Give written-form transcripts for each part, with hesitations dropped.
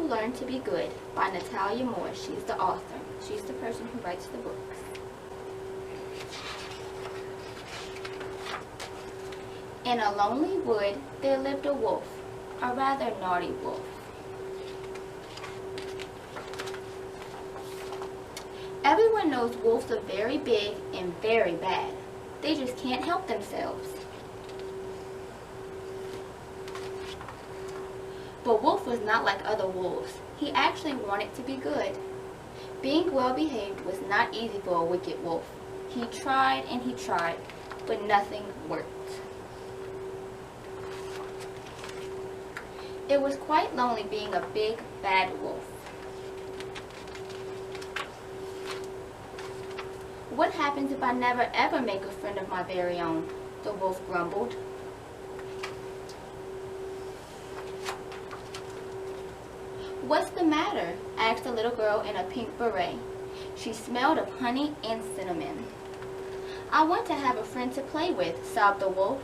Learn to Be Good by Natalia Moore. She's the author. She's the person who writes the books. In a lonely wood, there lived a wolf, a rather naughty wolf. Everyone knows wolves are very big and very bad. They just can't help themselves. But Wolf was not like other wolves. He actually wanted to be good. Being well behaved was not easy for a wicked wolf. He tried and he tried, but nothing worked. It was quite lonely being a big, bad wolf. What happens if I never ever make a friend of my very own? The wolf grumbled. What's the matter? Asked a little girl in a pink beret. She smelled of honey and cinnamon. I want to have a friend to play with, sobbed the wolf.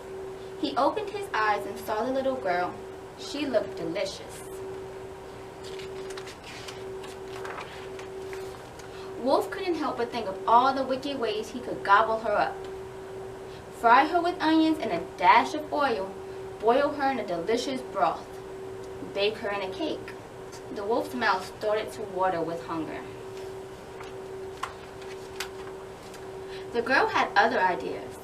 He opened his eyes and saw the little girl. She looked delicious. Wolf couldn't help but think of all the wicked ways he could gobble her up. Fry her with onions and a dash of oil. Boil her in a delicious broth. Bake her in a cake. The wolf's mouth started to water with hunger. The girl had other ideas.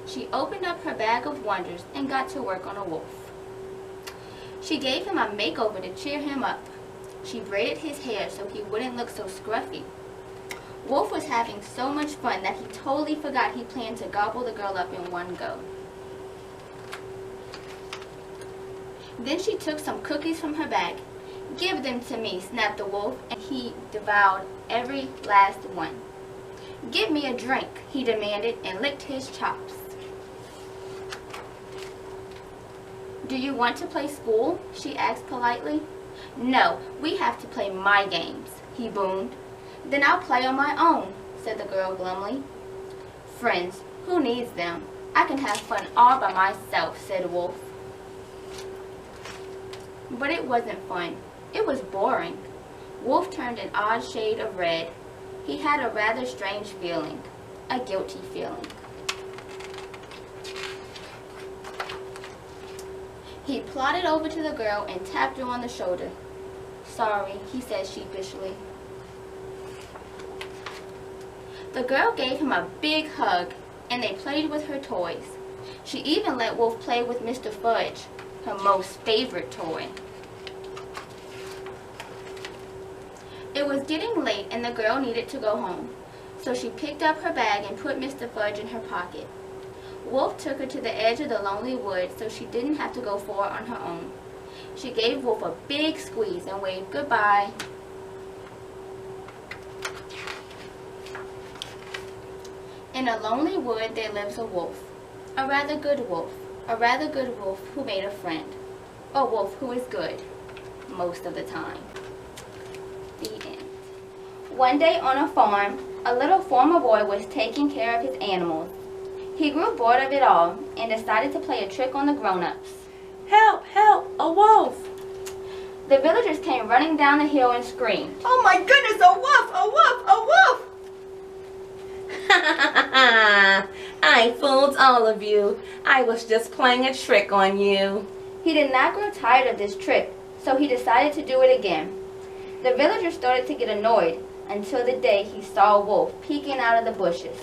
She opened up her bag of wonders and got to work on a wolf. She gave him a makeover to cheer him up. She braided his hair so he wouldn't look so scruffy. Wolf was having so much fun that he totally forgot he planned to gobble the girl up in one go. Then she took some cookies from her bag. Give them to me, snapped the wolf, and he devoured every last one. Give me a drink, he demanded, and licked his chops. Do you want to play school? She asked politely. No, we have to play my games, he boomed. Then I'll play on my own, said the girl glumly. Friends, who needs them? I can have fun all by myself, said Wolf. But it wasn't fun. It was boring. Wolf turned an odd shade of red. He had a rather strange feeling, a guilty feeling. He plodded over to the girl and tapped her on the shoulder. Sorry, he said sheepishly. The girl gave him a big hug, and they played with her toys. She even let Wolf play with Mr. Fudge, her most favorite toy. It was getting late and the girl needed to go home, so she picked up her bag and put Mr. Fudge in her pocket. Wolf took her to the edge of the lonely wood so she didn't have to go far on her own. She gave Wolf a big squeeze and waved goodbye. In a lonely wood there lives a wolf, a rather good wolf who made a friend, a wolf who is good most of the time. The end. One day on a farm, a little farmer boy was taking care of his animals. He grew bored of it all and decided to play a trick on the grown-ups. Help! Help! A wolf! The villagers came running down the hill and screamed, Oh my goodness! A wolf! A wolf! A wolf! I fooled all of you. I was just playing a trick on you. He did not grow tired of this trick, so he decided to do it again. The villagers started to get annoyed until the day he saw a wolf peeking out of the bushes.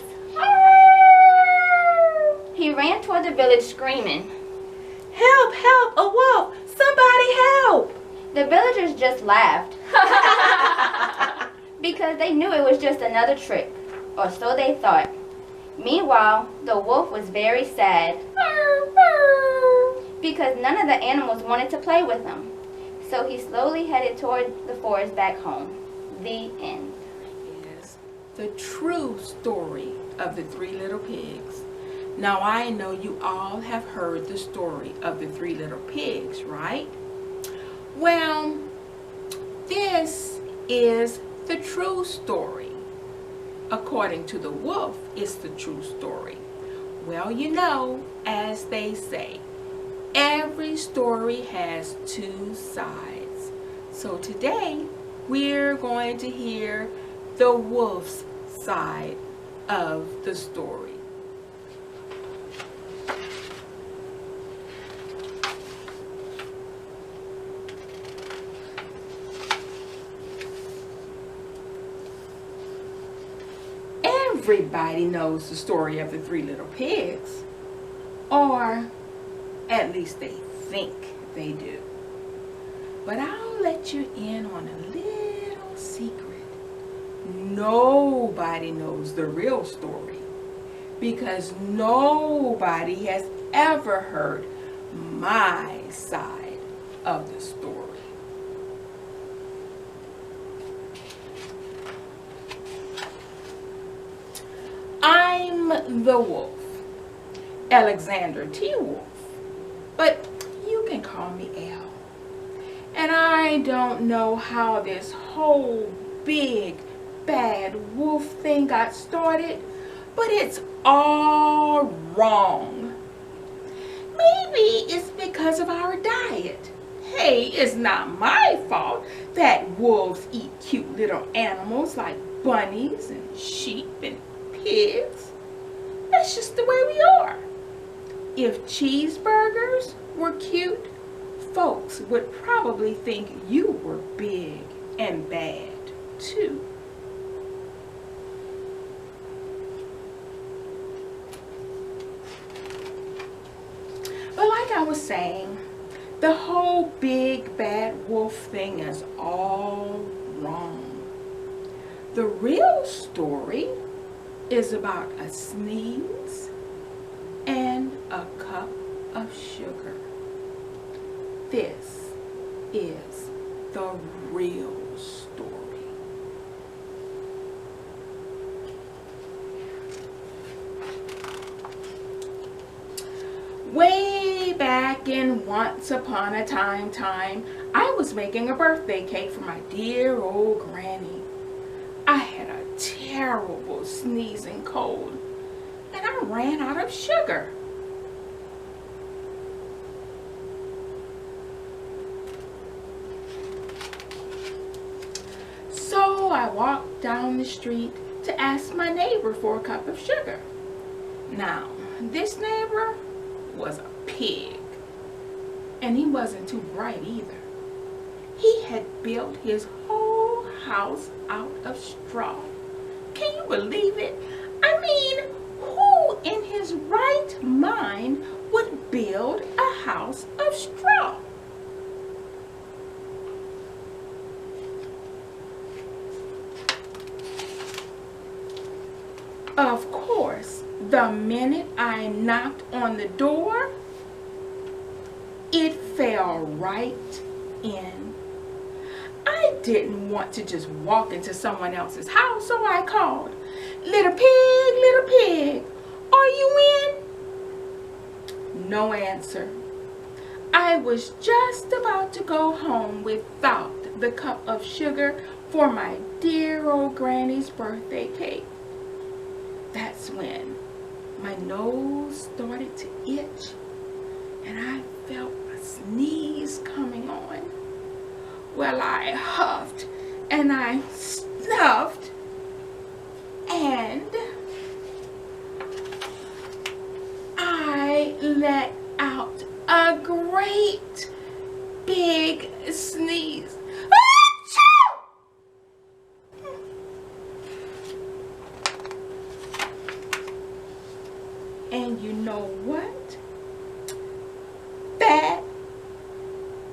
He ran toward the village screaming, Help! Help! A wolf! Somebody help! The villagers just laughed because they knew it was just another trick, or so they thought. Meanwhile, the wolf was very sad because none of the animals wanted to play with him. So he slowly headed toward the forest back home. The end. Is the true story of the Three Little Pigs. Now I know you all have heard the story of the Three Little Pigs, right? Well, this is the true story. According to the wolf, it's the true story. Well, you know, as they say, every story has two sides. So today we're going to hear the wolf's side of the story. Everybody knows the story of the three little pigs, or at least they think they do. But I'll let you in on a little secret. Nobody knows the real story because nobody has ever heard my side of the story. I'm the wolf, Alexander T. Wolf, but you can call me Al. And I don't know how this whole big bad wolf thing got started, but it's all wrong. Maybe it's because of our diet. Hey, it's not my fault that wolves eat cute little animals like bunnies and sheep and pigs. That's just the way we are. If cheeseburgers were cute, folks would probably think you were big and bad too. But like I was saying, the whole big bad wolf thing is all wrong. The real story is about a sneeze and a cup of sugar. This is the real story. Way back in Once Upon a Time, I was making a birthday cake for my dear old granny. I had a terrible sneezing cold, and I ran out of sugar. So I walked down the street to ask my neighbor for a cup of sugar. Now, this neighbor was a pig, and he wasn't too bright either. He had built his whole house out of straw. Can you believe it? I mean, who in his right mind would build a house of straw? Of course, the minute I knocked on the door, it fell right in. I didn't want to just walk into someone else's house, so I called, little pig, are you in? No answer. I was just about to go home without the cup of sugar for my dear old granny's birthday cake. That's when my nose started to itch and I felt a sneeze coming on. Well, I huffed and I snuffed and I let out a great big sneeze. And you know what? That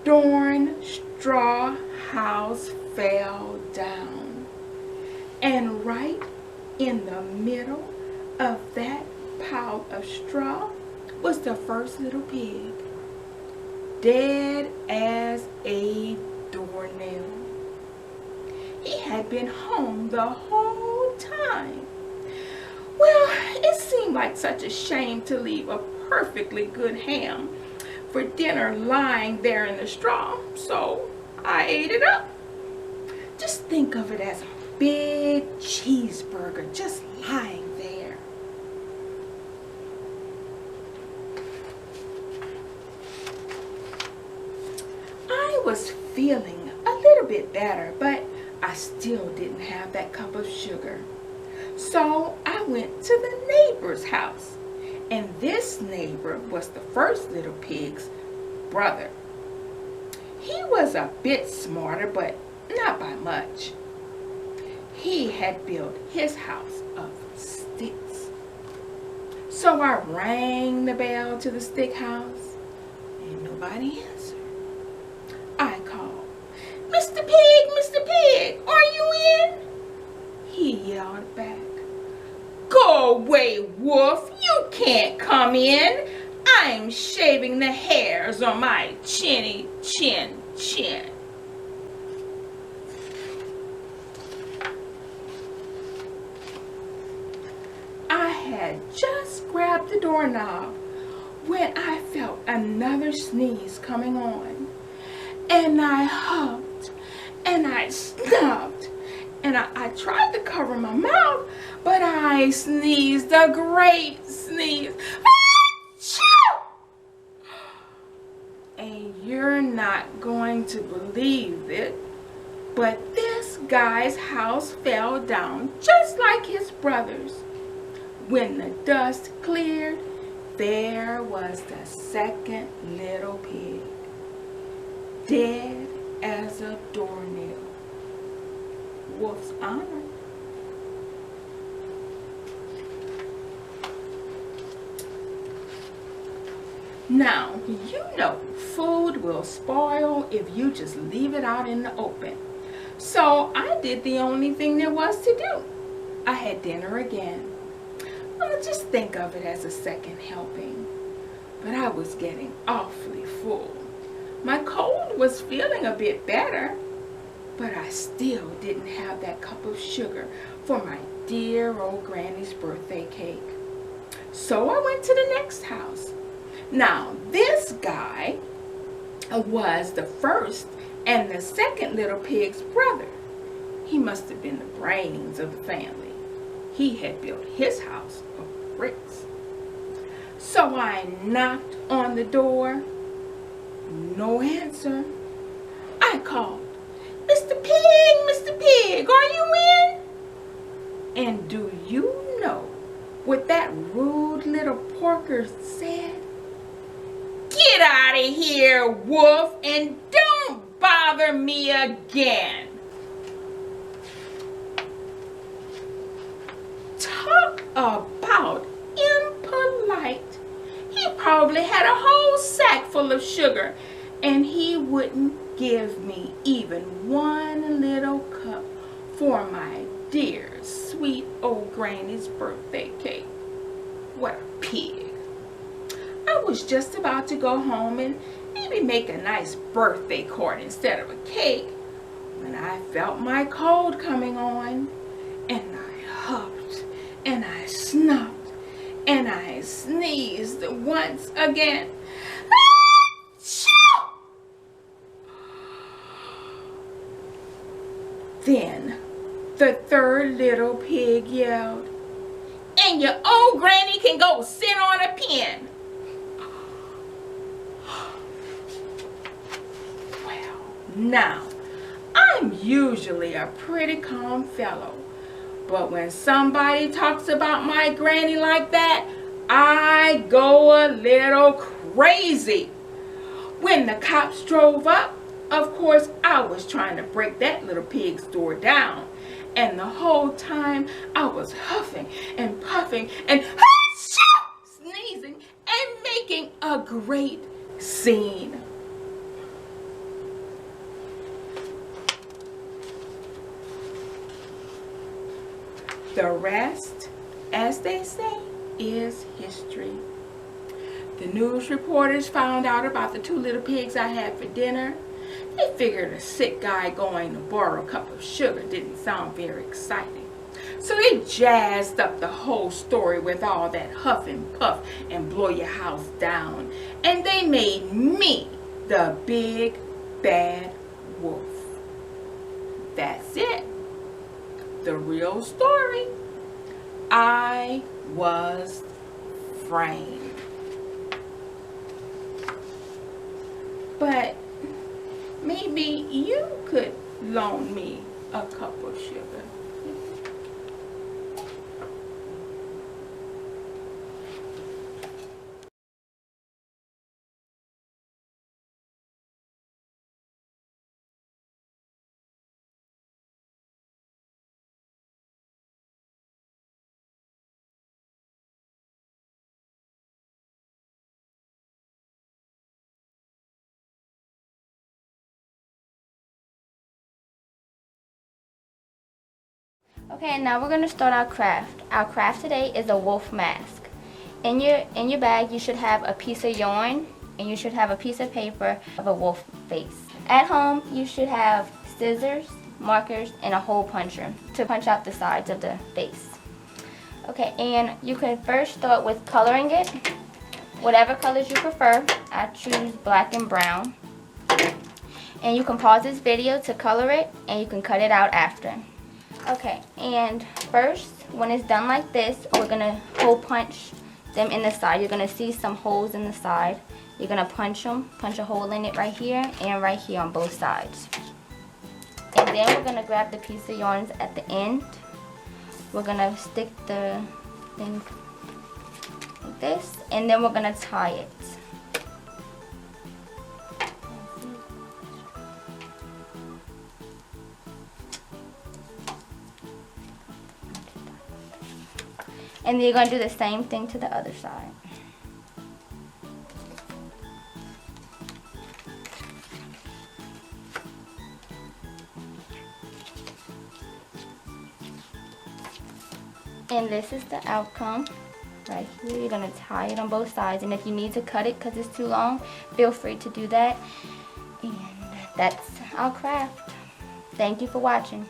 darn straw house fell down. And right in the middle of that pile of straw was the first little pig, dead as a doornail. He had been home the whole time. Well, it seemed like such a shame to leave a perfectly good ham for dinner lying there in the straw, so I ate it up. Just think of it as a big cheeseburger just lying there. I was feeling a little bit better, but I still didn't have that cup of sugar. So I went to the neighbor's house, and this neighbor was the first little pig's brother. He was a bit smarter, but not by much. He had built his house of sticks. So I rang the bell to the stick house, and nobody answered. I called, "Mr. Pig, are you in?" He yelled back, "Go away, Wolf, you can't come in. I'm shaving the hairs on my chinny chin. I had just grabbed the doorknob when I felt another sneeze coming on. And I huffed and I snuffed and I tried to cover my mouth, but I sneezed a great sneeze. Achoo! And you're not going to believe it, but this guy's house fell down just like his brother's. When the dust cleared, there was the second little pig, dead as a doornail. Wolf's honor. Now, you know food will spoil if you just leave it out in the open. So I did the only thing there was to do. I had dinner again. Well, just think of it as a second helping. But I was getting awfully full. My cold was feeling a bit better, but I still didn't have that cup of sugar for my dear old granny's birthday cake. So I went to the next house. Now, this guy was the first and the second little pig's brother. He must have been the brains of the family. He had built his house of bricks. So I knocked on the door. No answer. I called, Mr. Pig, are you in?" And do you know what that rude little porker said? "Get out of here, Wolf, and don't bother me again." Talk about impolite. He probably had a whole sack full of sugar, and he wouldn't give me even one little cup for my dear, sweet old granny's birthday cake. What a pig. I was just about to go home and maybe make a nice birthday card instead of a cake when I felt my cold coming on, and I huffed and I snuffed and I sneezed once again. Achoo! Then the third little pig yelled, "And your old granny can go sit on a pin." Well, now, I'm usually a pretty calm fellow, but when somebody talks about my granny like that, I go a little crazy. When the cops drove up, of course, I was trying to break that little pig's door down. And the whole time, I was huffing and puffing and sneezing and making a great scene. The rest, as they say, is history. The news reporters found out about the two little pigs I had for dinner. They figured a sick guy going to borrow a cup of sugar didn't sound very exciting. So they jazzed up the whole story with all that huff and puff and blow your house down. And they made me the big bad wolf. That's it. The real story. I was framed. But maybe you could loan me a cup of sugar? Okay, and now we're going to start our craft. Our craft today is a wolf mask. In your bag, you should have a piece of yarn, and you should have a piece of paper of a wolf face. At home, you should have scissors, markers, and a hole puncher to punch out the sides of the face. Okay, and you can first start with coloring it. Whatever colors you prefer. I choose black and brown. And you can pause this video to color it, and you can cut it out after. Okay, and first, when it's done like this, we're going to hole punch them in the side. You're going to see some holes in the side. You're going to punch a hole in it right here and right here on both sides. And then we're going to grab the piece of yarn at the end. We're going to stick the thing like this, and then we're going to tie it. And then you're going to do the same thing to the other side. And this is the outcome right here. You're going to tie it on both sides. And if you need to cut it because it's too long, feel free to do that. And that's our craft. Thank you for watching.